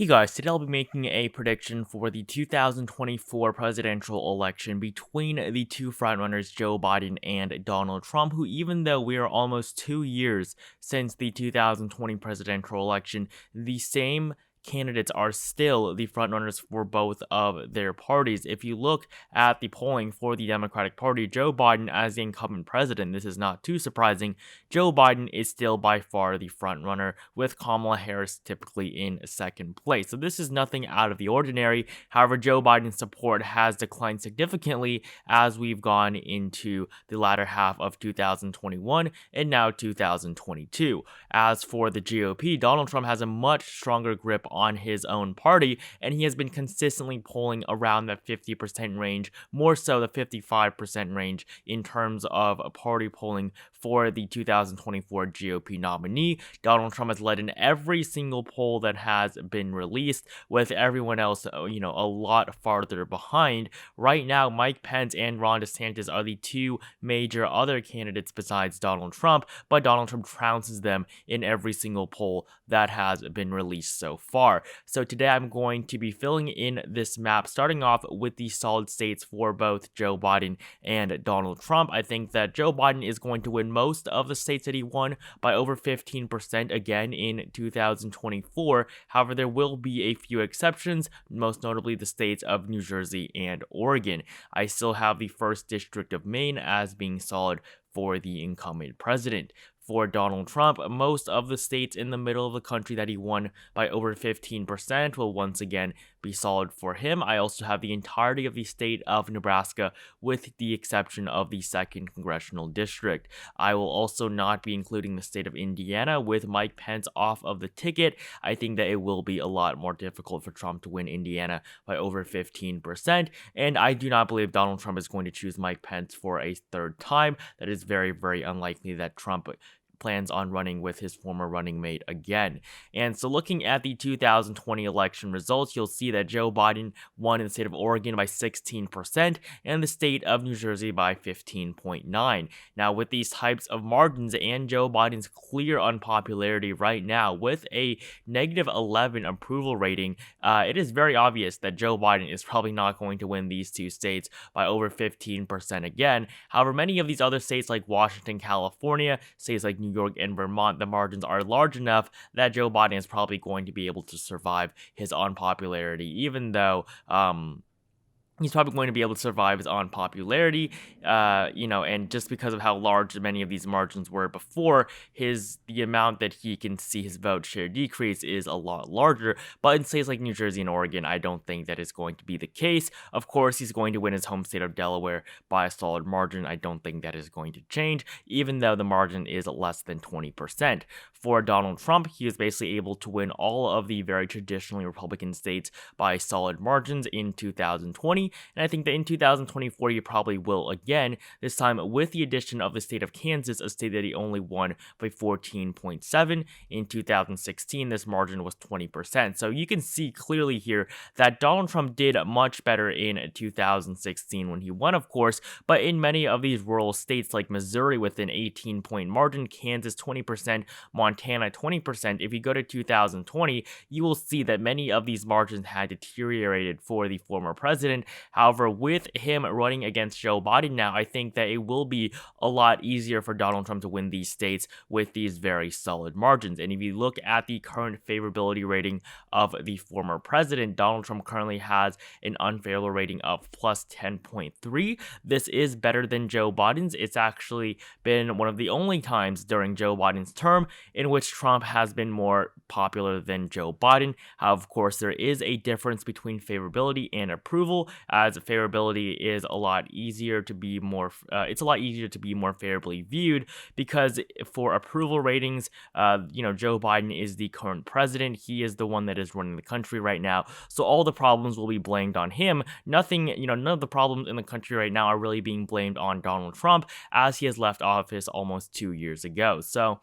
Hey guys, today I'll be making a prediction for the 2024 presidential election between the two frontrunners, Joe Biden and Donald Trump, who, even though we are almost 2 years since the 2020 presidential election, the same candidates are still the frontrunners for both of their parties. If you look at the polling for the Democratic Party, Joe Biden as the incumbent president, this is not too surprising. Joe Biden is still by far the frontrunner, with Kamala Harris typically in second place. So this is nothing out of the ordinary. However, Joe Biden's support has declined significantly as we've gone into the latter half of 2021 and now 2022. As for the GOP, Donald Trump has a much stronger grip on his own party, and he has been consistently polling around that 50% range, more so the 55% range in terms of party polling for the 2024 GOP nominee. Donald Trump has led in every single poll that has been released, with everyone else, a lot farther behind. Right now, Mike Pence and Ron DeSantis are the two major other candidates besides Donald Trump, but Donald Trump trounces them in every single poll that has been released so far. So today I'm going to be filling in this map, starting off with the solid states for both Joe Biden and Donald Trump. I think that Joe Biden is going to win most of the states that he won by over 15% again in 2024. However, there will be a few exceptions, most notably the states of New Jersey and Oregon. I still have the 1st District of Maine as being solid for the incumbent president. For Donald Trump, most of the states in the middle of the country that he won by over 15% will once again be solid for him. I also have the entirety of the state of Nebraska, with the exception of the 2nd Congressional District. I will also not be including the state of Indiana, with Mike Pence off of the ticket. I think that it will be a lot more difficult for Trump to win Indiana by over 15%, and I do not believe Donald Trump is going to choose Mike Pence for a 3rd time. That is very, very unlikely that Trump plans on running with his former running mate again. And so looking at the 2020 election results, you'll see that Joe Biden won in the state of Oregon by 16% and the state of New Jersey by 15.9%. Now, with these types of margins and Joe Biden's clear unpopularity right now with a -11 approval rating, it is very obvious that Joe Biden is probably not going to win these two states by over 15% again. However, many of these other states like Washington, California, states like New York and Vermont, the margins are large enough that Joe Biden is probably going to be able to survive his unpopularity, even though he's probably going to be able to survive his unpopularity, and just because of how large many of these margins were before, the amount that he can see his vote share decrease is a lot larger. But in states like New Jersey and Oregon, I don't think that is going to be the case. Of course, he's going to win his home state of Delaware by a solid margin. I don't think that is going to change, even though the margin is less than 20%. For Donald Trump, he was basically able to win all of the very traditionally Republican states by solid margins in 2020. And I think that in 2024, he probably will again, this time with the addition of the state of Kansas, a state that he only won by 14.7. In 2016, this margin was 20%. So you can see clearly here that Donald Trump did much better in 2016 when he won, of course, but in many of these rural states like Missouri with an 18-point margin, Kansas 20%, Montana 20%, if you go to 2020, you will see that many of these margins had deteriorated for the former president. However, with him running against Joe Biden now, I think that it will be a lot easier for Donald Trump to win these states with these very solid margins. And if you look at the current favorability rating of the former president, Donald Trump currently has an unfavorable rating of plus 10.3. This is better than Joe Biden's. It's actually been one of the only times during Joe Biden's term in which Trump has been more popular than Joe Biden. Of course, there is a difference between favorability and approval, as favorability is a lot easier to be more, favorably viewed, because for approval ratings, Joe Biden is the current president. He is the one that is running the country right now. So all the problems will be blamed on him. None of the problems in the country right now are really being blamed on Donald Trump, as he has left office almost 2 years ago. So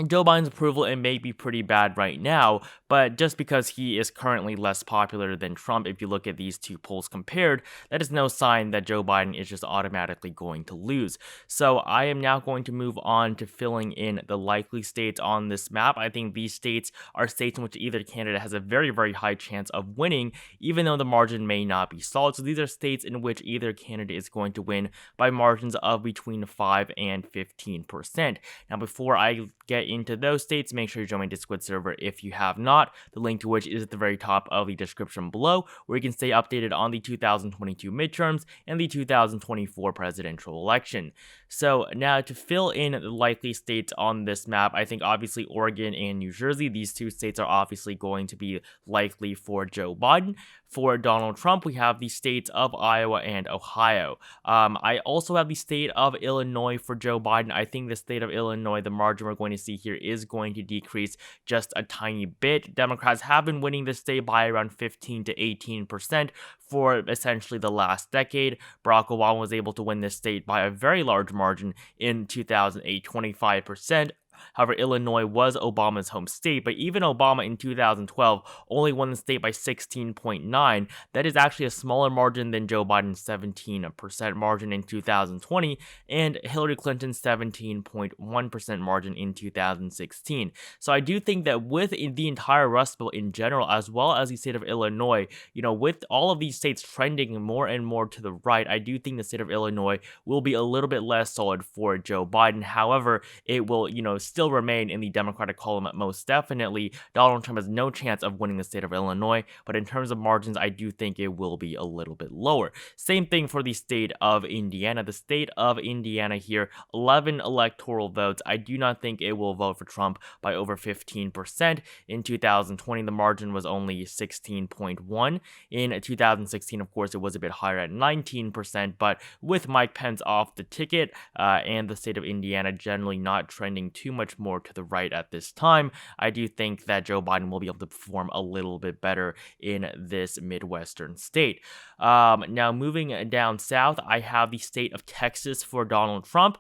Joe Biden's approval, it may be pretty bad right now, but just because he is currently less popular than Trump, if you look at these two polls compared, that is no sign that Joe Biden is just automatically going to lose. So I am now going to move on to filling in the likely states on this map. I think these states are states in which either candidate has a very, very high chance of winning, even though the margin may not be solid. So these are states in which either candidate is going to win by margins of between 5 and 15%. Now, before I get into those states, make sure you join my Discord server if you have not, the link to which is at the very top of the description below, where you can stay updated on the 2022 midterms and the 2024 presidential election. So now to fill in the likely states on this map, I think obviously Oregon and New Jersey, these two states are obviously going to be likely for Joe Biden. For Donald Trump, we have the states of Iowa and Ohio. I also have the state of Illinois for Joe Biden. I think the state of Illinois, the margin we're going to see here is going to decrease just a tiny bit. Democrats have been winning this state by around 15 to 18% for essentially the last decade. Barack Obama was able to win this state by a very large margin in 2008, 25%. However, Illinois was Obama's home state, but even Obama in 2012 only won the state by 16.9. That is actually a smaller margin than Joe Biden's 17% margin in 2020 and Hillary Clinton's 17.1% margin in 2016. So I do think that with the entire Rust Belt in general, as well as the state of Illinois, with all of these states trending more and more to the right, I do think the state of Illinois will be a little bit less solid for Joe Biden. However, it will, still remain in the Democratic column most definitely. Donald Trump has no chance of winning the state of Illinois, but in terms of margins, I do think it will be a little bit lower. Same thing for the state of Indiana. The state of Indiana here, 11 electoral votes. I do not think it will vote for Trump by over 15%. In 2020, the margin was only 16.1. In 2016, of course, it was a bit higher at 19%, but with Mike Pence off the ticket and the state of Indiana generally not trending too much more to the right at this time, I do think that Joe Biden will be able to perform a little bit better in this Midwestern state. Now, moving down south, I have the state of Texas for Donald Trump.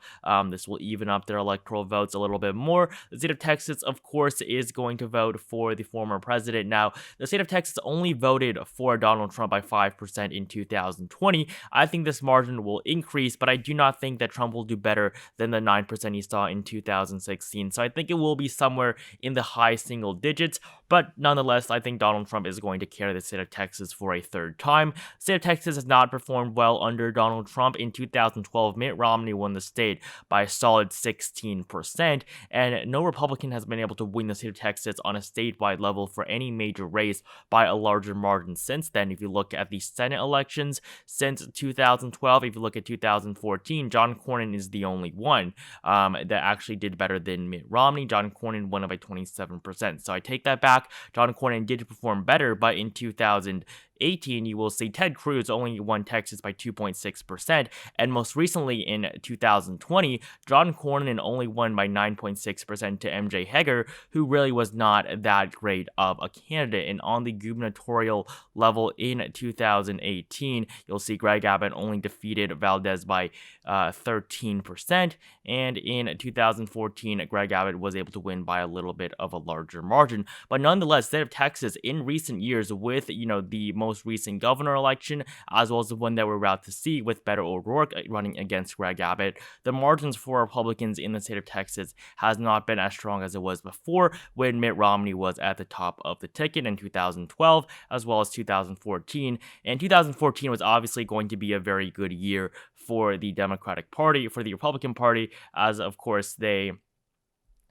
This will even up their electoral votes a little bit more. The state of Texas, of course, is going to vote for the former president. Now, the state of Texas only voted for Donald Trump by 5% in 2020. I think this margin will increase, but I do not think that Trump will do better than the 9% he saw in 2016. So I think it will be somewhere in the high single digits, but nonetheless, I think Donald Trump is going to carry the state of Texas for a third time. The state of Texas has not performed well under Donald Trump. In 2012, Mitt Romney won the state by a solid 16%, and no Republican has been able to win the state of Texas on a statewide level for any major race by a larger margin since then. If you look at the Senate elections since 2012, if you look at 2014, John Cornyn is the only one that actually did better than Mitt Romney. John Cornyn won it by 27%. So I take that back. John Cornyn did perform better, but in 2018, you will see Ted Cruz only won Texas by 2.6%, and most recently in 2020, John Cornyn only won by 9.6% to MJ Heger, who really was not that great of a candidate. And on the gubernatorial level in 2018, you'll see Greg Abbott only defeated Valdez by 13%, and in 2014, Greg Abbott was able to win by a little bit of a larger margin. But nonetheless, the state of Texas in recent years, with the most recent governor election, as well as the one that we're about to see with Beto O'Rourke running against Greg Abbott, the margins for Republicans in the state of Texas has not been as strong as it was before when Mitt Romney was at the top of the ticket in 2012 as well as 2014. And 2014 was obviously going to be a very good year for the Democratic Party, for the Republican Party, as of course they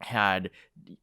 had,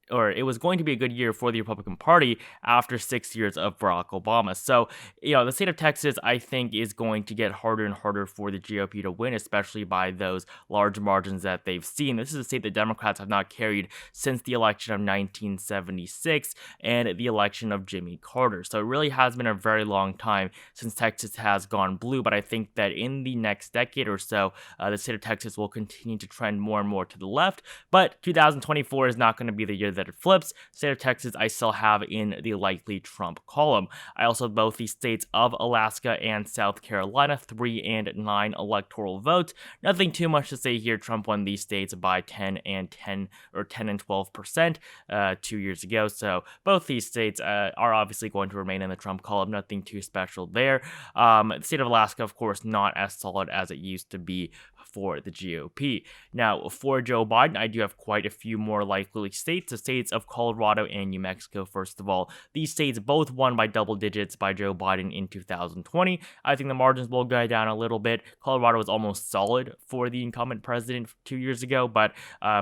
or it was going to be a good year for the Republican Party after 6 years of Barack Obama. So, the state of Texas, I think, is going to get harder and harder for the GOP to win, especially by those large margins that they've seen. This is a state that Democrats have not carried since the election of 1976 and the election of Jimmy Carter. So it really has been a very long time since Texas has gone blue, but I think that in the next decade or so, the state of Texas will continue to trend more and more to the left. But 2024 2024 is not going to be the year that it flips. State of Texas, I still have in the likely Trump column. I also have both the states of Alaska and South Carolina, 3 and 9 electoral votes. Nothing too much to say here. Trump won these states by 10 and 12% 2 years ago. So both these states are obviously going to remain in the Trump column. Nothing too special there. The state of Alaska, of course, not as solid as it used to be for the GOP. Now, for Joe Biden, I do have quite a few more likely states. The states of Colorado and New Mexico, first of all. These states both won by double digits by Joe Biden in 2020. I think the margins will go down a little bit. Colorado was almost solid for the incumbent president 2 years ago, but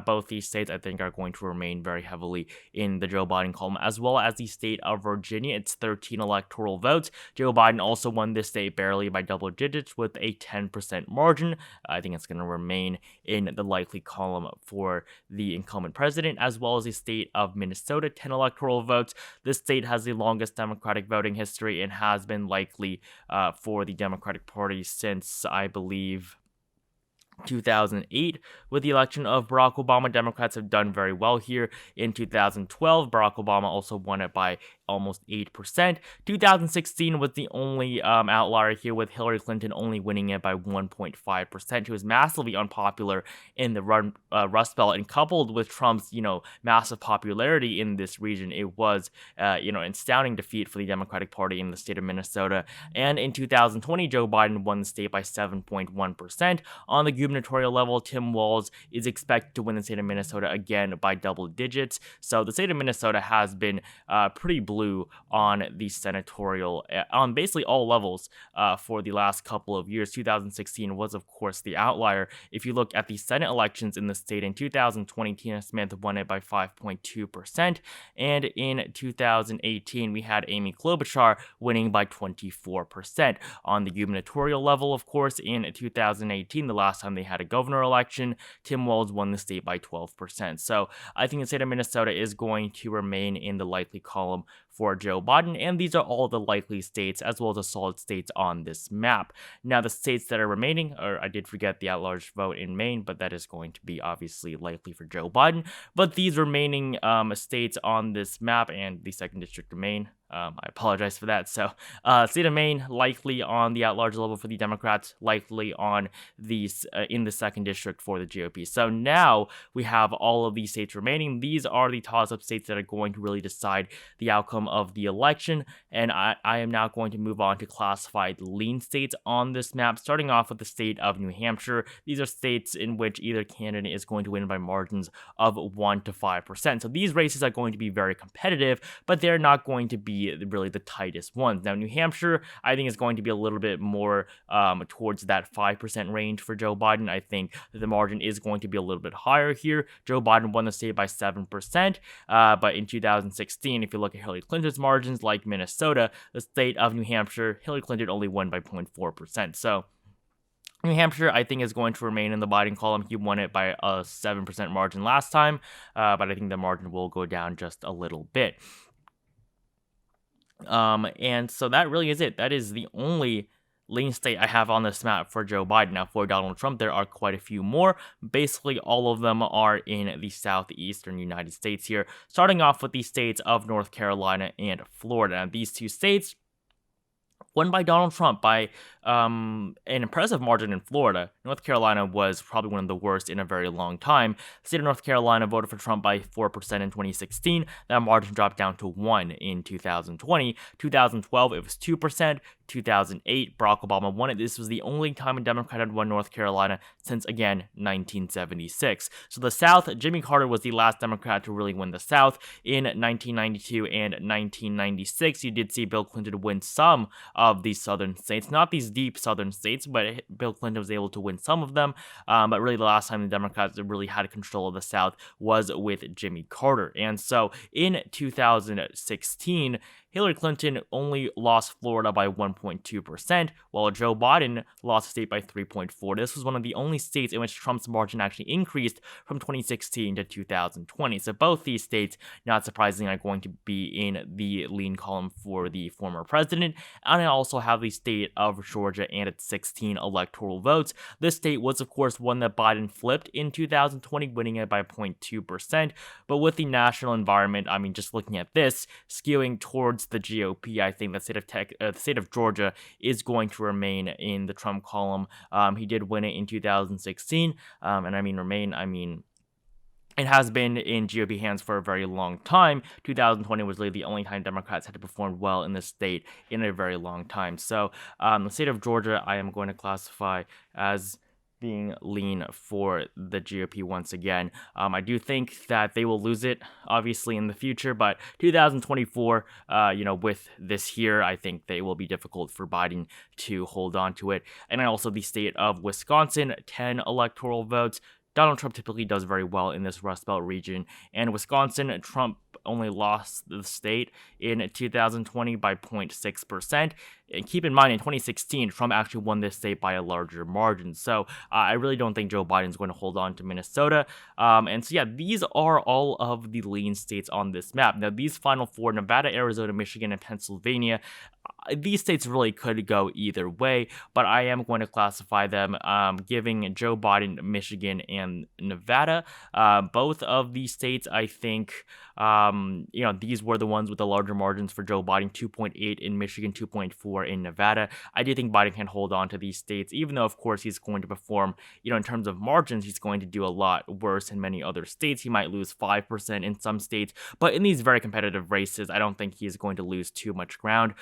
both these states, I think, are going to remain very heavily in the Joe Biden column, as well as the state of Virginia. It's 13 electoral votes. Joe Biden also won this state barely by double digits with a 10% margin. I think it's going to remain in the likely column for the incumbent president, as well as the state of Minnesota, 10 electoral votes. This state has the longest Democratic voting history and has been likely for the Democratic Party since, I believe, 2008. With the election of Barack Obama, Democrats have done very well here. In 2012, Barack Obama also won it by almost 8%. 2016 was the only outlier here, with Hillary Clinton only winning it by 1.5%. She was massively unpopular in the Rust Belt, and coupled with Trump's, massive popularity in this region, it was, an astounding defeat for the Democratic Party in the state of Minnesota. And in 2020, Joe Biden won the state by 7.1%. On the gubernatorial level, Tim Walz is expected to win the state of Minnesota again by double digits. So the state of Minnesota has been pretty blue on the senatorial, on basically all levels for the last couple of years. 2016 was, of course, the outlier. If you look at the Senate elections in the state, in 2020, Tina Smith won it by 5.2%. And in 2018, we had Amy Klobuchar winning by 24%. On the gubernatorial level, of course, in 2018, the last time they had a governor election, Tim Walz won the state by 12%. So I think the state of Minnesota is going to remain in the likely column for Joe Biden, and these are all the likely states as well as the solid states on this map. Now, the states that are remaining, or I did forget the at-large vote in Maine, but that is going to be obviously likely for Joe Biden. But these remaining states on this map, and the 2nd District of Maine, I apologize for that. So, state of Maine likely on the at-large level for the Democrats, likely on these in the 2nd District for the GOP. So now we have all of these states remaining. These are the toss-up states that are going to really decide the outcome of the election. And I am now going to move on to classified lean states on this map, starting off with the state of New Hampshire. These are states in which either candidate is going to win by margins of 1 to 5%. So these races are going to be very competitive, but they're not going to be really the tightest ones. Now, New Hampshire, I think, is going to be a little bit more towards that 5% range for Joe Biden. I think that the margin is going to be a little bit higher here. Joe Biden won the state by 7%, but in 2016, if you look at Hillary Clinton's margins, like Minnesota, the state of New Hampshire, Hillary Clinton only won by 0.4%. So New Hampshire, I think, is going to remain in the Biden column. He won it by a 7% margin last time, but I think the margin will go down just a little bit. And so that really is it. That is the only lean state I have on this map for Joe Biden. Now, for Donald Trump, there are quite a few more. Basically, all of them are in the southeastern United States here, starting off with the states of North Carolina and Florida. Now, these two states won by Donald Trump by an impressive margin in Florida. North Carolina was probably one of the worst in a very long time. The state of North Carolina voted for Trump by 4% in 2016. That margin dropped down to 1 in 2020. 2012, it was 2%. 2008, Barack Obama won it. This was the only time a Democrat had won North Carolina since, again, 1976. So the South, Jimmy Carter was the last Democrat to really win the South. In 1992 and 1996, you did see Bill Clinton win some of these southern states. Not these deep southern states, but Bill Clinton was able to win some of them. But really, the last time the Democrats really had control of the South was with Jimmy Carter. And so in 2016, Hillary Clinton only lost Florida by 1.2%, while Joe Biden lost the state by 3.4%. This was one of the only states in which Trump's margin actually increased from 2016 to 2020. So both these states, not surprisingly, are going to be in the lean column for the former president. And I also have the state of Georgia and its 16 electoral votes. This state was, of course, one that Biden flipped in 2020, winning it by 0.2%. But with the national environment, I mean, just looking at this, skewing towards the GOP, I think the state of Georgia is going to remain in the Trump column. He did win it in 2016, and I mean, it has been in GOP hands for a very long time. 2020 was really the only time Democrats had to perform well in the state in a very long time. So the state of Georgia, I am going to classify as being lean for the GOP once again. I do think that they will lose it, obviously, in the future, but 2024, with this here, I think they will be difficult for Biden to hold on to it. And also the state of Wisconsin, 10 electoral votes. Donald Trump typically does very well in this Rust Belt region. And Wisconsin, Trump only lost the state in 2020 by 0.6%. And keep in mind, in 2016, Trump actually won this state by a larger margin. So I really don't think Joe Biden's going to hold on to Minnesota. And so, yeah, these are all of the lean states on this map. Now, these final four, Nevada, Arizona, Michigan, and Pennsylvania, these states really could go either way, but I am going to classify them, giving Joe Biden Michigan and Nevada. Both of these states, I think, these were the ones with the larger margins for Joe Biden, 2.8 in Michigan, 2.4 in Nevada. I do think Biden can hold on to these states, even though, of course, he's going to perform, in terms of margins, he's going to do a lot worse in many other states. He might lose 5% in some states, but in these very competitive races, I don't think he's going to lose too much ground.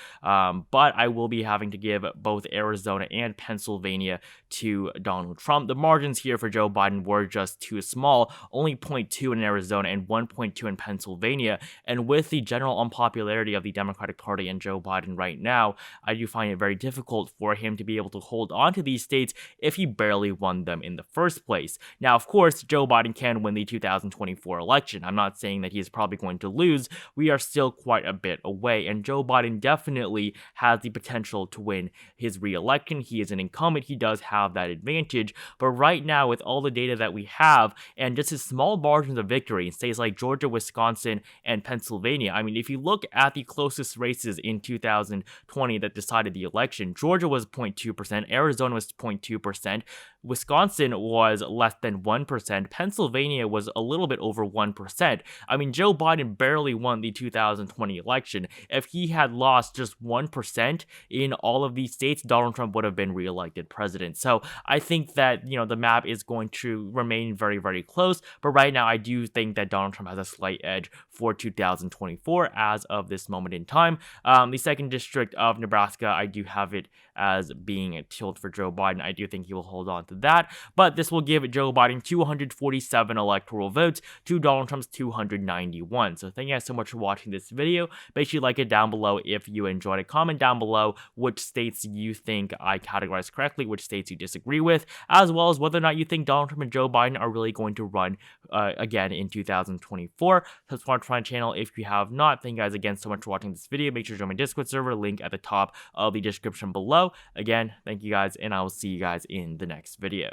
But I will be having to give both Arizona and Pennsylvania to Donald Trump. The margins here for Joe Biden were just too small, only 0.2 in Arizona and 1.2 in Pennsylvania. And with the general unpopularity of the Democratic Party and Joe Biden right now, I do find it very difficult for him to be able to hold on to these states if he barely won them in the first place. Now, of course, Joe Biden can win the 2024 election. I'm not saying that he is probably going to lose. We are still quite a bit away, and Joe Biden definitely has the potential to win his re-election. He is an incumbent. He does have that advantage. But right now, with all the data that we have and just his small margins of victory in states like Georgia, Wisconsin, and Pennsylvania, I mean, if you look at the closest races in 2020 that decided the election, Georgia was 0.2%, Arizona was 0.2%, Wisconsin was less than 1%, Pennsylvania was a little bit over 1%. I mean, Joe Biden barely won the 2020 election. If he had lost just 1% in all of these states, Donald Trump would have been reelected president. So I think that, the map is going to remain very, very close. But right now, I do think that Donald Trump has a slight edge for 2024 as of this moment in time. The second district of Nebraska, I do have it as being a tilt for Joe Biden. I do think he will hold on to that. But this will give Joe Biden 247 electoral votes to Donald Trump's 291. So thank you guys so much for watching this video. Make sure you like it down below if you enjoyed it. Comment down below which states you think I categorized correctly, which states you disagree with, as well as whether or not you think Donald Trump and Joe Biden are really going to run again in 2024. Subscribe to my channel if you have not. Thank you guys again so much for watching this video. Make sure to join my Discord server, link at the top of the description below. Again, thank you guys, and I will see you guys in the next video.